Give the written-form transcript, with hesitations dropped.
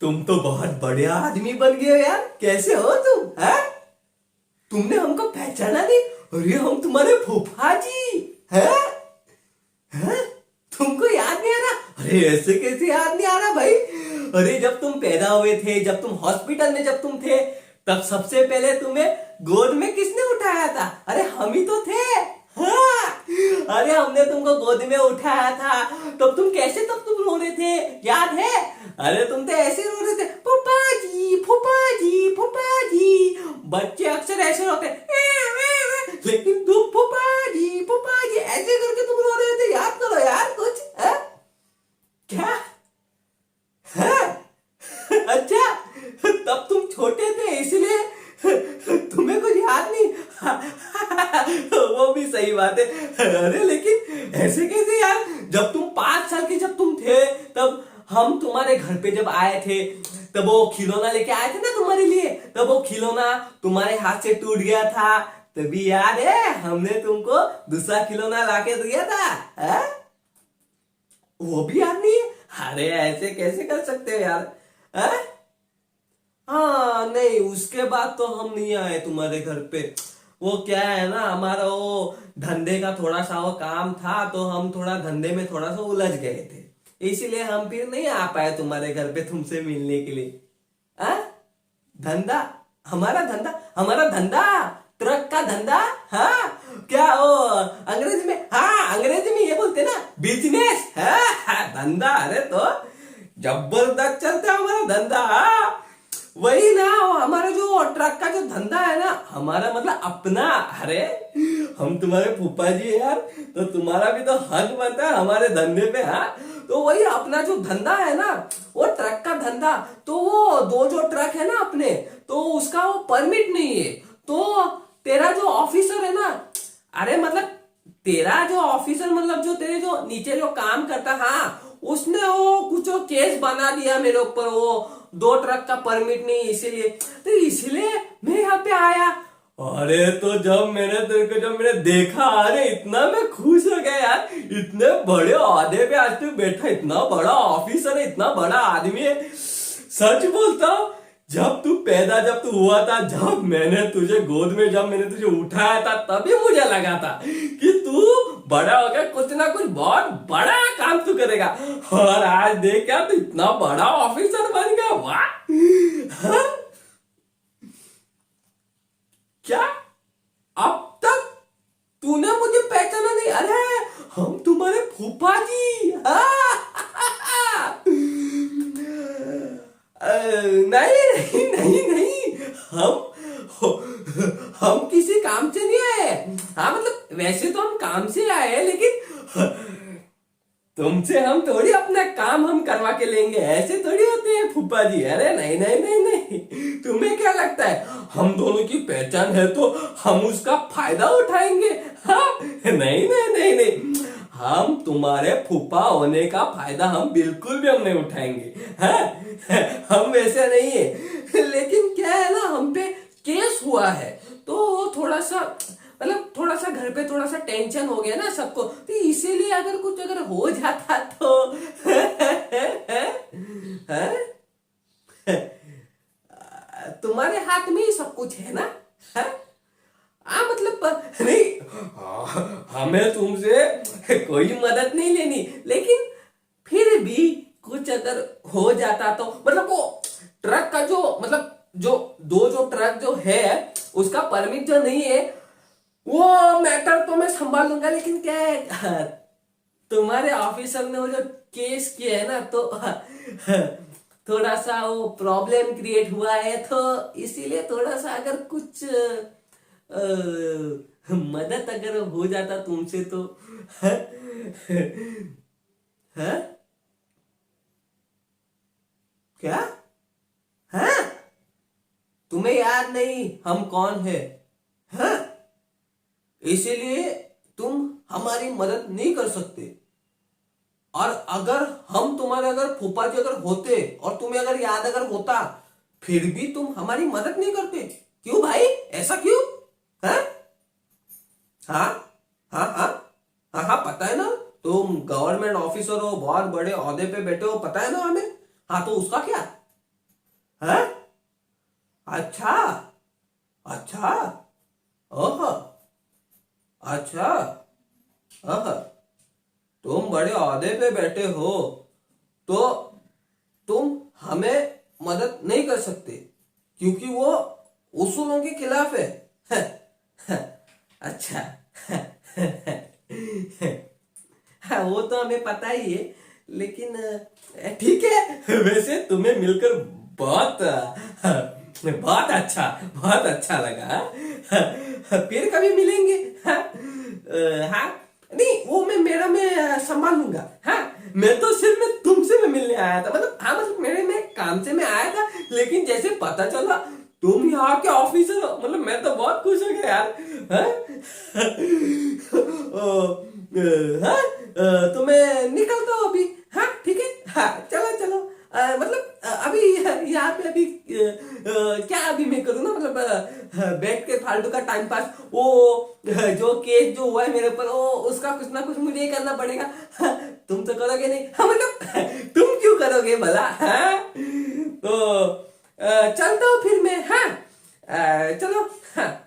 तुम तो बहुत बढ़िया आदमी बन गए हो यार। कैसे हो तुम? हैं? तुमने हमको पहचाना नहीं? अरे हम तुम्हारे फूफा जी हैं। हैं? तुमको याद नहीं आ रहा? अरे ऐसे कैसे याद नहीं आ रहा भाई? अरे जब तुम पैदा हुए थे, जब तुम हॉस्पिटल में जब तुम थे, तब सबसे पहले तुम्हें गोद में किसने उठाया था? अरे हम ही तो थे। हाँ। अरे हमने तुमको गोद में उठाया था। तब तुम कैसे, तब तुम रो रहे थे, याद है? अरे तुम तो ऐसे रो रहे थे, फूफा जी फूफा जी फूफा जी। बच्चे अक्सर ऐसे रोते हैं, लेकिन तुम फूफा जी ऐसे करके तुम रो रहे थे। याद करो यार कुछ है? क्या है? अच्छा, तब तुम छोटे थे इसलिए तुम्हें कुछ याद नहीं। वो भी सही बात है। अरे लेकिन ऐसे कैसे यार? जब तुम 5 साल के जब तुम थे, तब हम तुम्हारे घर पे जब आए थे, तब वो खिलौना लेके आए थे ना तुम्हारे लिए। तब वो खिलौना तुम्हारे हाथ से टूट गया था, तभी याद है हमने तुमको दूसरा खिलौना लाके दिया था। है? वो भी याद नहीं है? अरे ऐसे कैसे कर सकते हो यार? है? हाँ नहीं, उसके बाद तो हम नहीं आए तुम्हारे घर पे। वो क्या है ना, हमारा वो धंधे का थोड़ा सा वो काम था, तो हम थोड़ा धंधे में थोड़ा सा उलझ गए थे, इसीलिए हम फिर नहीं आ पाए तुम्हारे घर पे तुमसे मिलने के लिए। आ? धंधा? हमारा धंधा ट्रक का धंधा। हाँ, क्या वो अंग्रेजी में, हाँ अंग्रेजी में ये बोलते ना, बिजनेस है। धंधा, अरे तो जबरदस्त चलता है हमारा धंधा। हाँ। वही ना, वो हमारा जो ट्रक का जो धंधा है ना, हमारा मतलब अपना। अरे हम तुम्हारे फूफा जी है यार, तो तुम्हारा भी तो हक बनता है हमारे धंधे पे। हाँ, तो वही अपना जो धंधा है ना, वो ट्रक का धंधा। तो वो दो जो ट्रक है ना अपने, तो उसका वो परमिट नहीं है। तो तेरा जो ऑफिसर है ना, अरे मतलब तेरा जो ऑफिसर मतलब जो तेरे जो नीचे जो काम करता, हाँ उसने वो कुछ वो केस बना दिया मेरे ऊपर, वो 2 ट्रक का परमिट नहीं, इसीलिए तो इसलिए मैं यहाँ पे आया। अरे तो जब मैंने तेरे को जब मैंने देखा, अरे इतना मैं खुश हो गया यार। इतने बड़े ओहदे पे आज तू बैठा, इतना बड़ा ऑफिसर है, इतना बड़ा आदमी है। सच बोलता हूँ, जब तू हुआ था, जब मैंने तुझे गोद में जब मैंने तुझे उठाया था, तभी मुझे लगा था कि तू बड़ा हो गया, कुछ ना कुछ बहुत बड़ा काम तू करेगा। और आज देख क्या, तू इतना बड़ा ऑफिसर बन गया। वाह। हाँ? क्या अब तक तूने मुझे पहचाना नहीं? अरे हम तुम्हारे फूफा जी। हाँ। नहीं नहीं नहीं, हम किसी काम से नहीं आए। हाँ मतलब वैसे तो हम काम से आए हैं, लेकिन तुमसे हम थोड़ी अपना काम हम करवा के लेंगे, ऐसे थोड़ी होते हैं फूफा जी। अरे नहीं नहीं नहीं नहीं, तुम्हें क्या लगता है हम दोनों की पहचान है तो हम उसका फायदा उठाएंगे? हाँ नहीं नहीं नहीं नहीं, हम तुम्हारे फूफा होने का फायदा हम बिल्कुल भी हम नहीं उठाएंगे। हाँ? हम वैसे नहीं है, लेकिन क्या है ना, हम पे केस हुआ है, तो थोड़ा सा मतलब थोड़ा सा घर पे थोड़ा सा टेंशन हो गया ना सबको, तो इसीलिए अगर कुछ अगर हो जाता तो हैं? तुम्हारे हाथ में ही सब कुछ है ना? है? मतलब नहीं, हमें तुमसे कोई मदद नहीं लेनी, लेकिन फिर भी कुछ अगर हो जाता तो मतलब वो ट्रक का जो मतलब जो दो जो ट्रक जो है, उसका परमिट जो नहीं है, वो मैटर तो मैं संभाल लूंगा। लेकिन क्या है, तुम्हारे ऑफिसर ने वो जो केस किया है ना, तो थोड़ा सा वो प्रॉब्लम क्रिएट हुआ है, तो इसीलिए थोड़ा सा अगर कुछ मदद अगर हो जाता तुमसे तो। है? क्या है? तुम्हें याद नहीं हम कौन है? हाँ? इसीलिए तुम हमारी मदद नहीं कर सकते। और अगर हम तुम्हारे अगर फूफा जी अगर होते और तुम्हें अगर याद अगर होता, फिर भी तुम हमारी मदद नहीं करते। क्यों भाई, ऐसा क्यों? है? हाँ हाँ हाँ हाँ हाँ, पता है ना, तुम गवर्नमेंट ऑफिसर हो, बहुत बड़े ओहदे पे बैठे हो, पता है ना हमें। हाँ तो उसका क्या? हाँ? अच्छा, अच्छा, ओह, अच्छा, ओह, तुम बड़े ओहदे पे बैठे हो तो तुम हमें मदद नहीं कर सकते क्योंकि वो उसूलों के खिलाफ है। अच्छा। हाँ, वो तो हमें पता ही है, लेकिन ठीक है। वैसे तुम्हें मिलकर बहुत बहुत अच्छा लगा। फिर कभी मिलेंगे। हाँ, हाँ, नहीं वो मैं संभाल लूंगा। हाँ, मैं तो सिर्फ मैं तुमसे मैं मिलने आया था, मतलब हाँ, मतलब मेरे में काम से मैं आया था, लेकिन जैसे पता चला तुम यहाँ के ऑफिसर हो, मतलब मैं तो बहुत खुश हो गया यार। हाँ? हाँ, तो मैं निकलता हूँ अभी। हाँ, ठीक है। हाँ, चलो चलो। मतलब अभी यहाँ पे अभी क्या अभी मैं करूँ ना, मतलब बैठ के फालतू का टाइम पास, वो जो केस जो हुआ है मेरे ऊपर, वो उसका कुछ ना कुछ मुझे ही करना पड़ेगा। हाँ, तुम तो करोगे नहीं। हाँ, मतलब तुम क्यों करोगे भला। हाँ, तो चलता हूँ फिर मैं। हाँ, चलो। हाँ।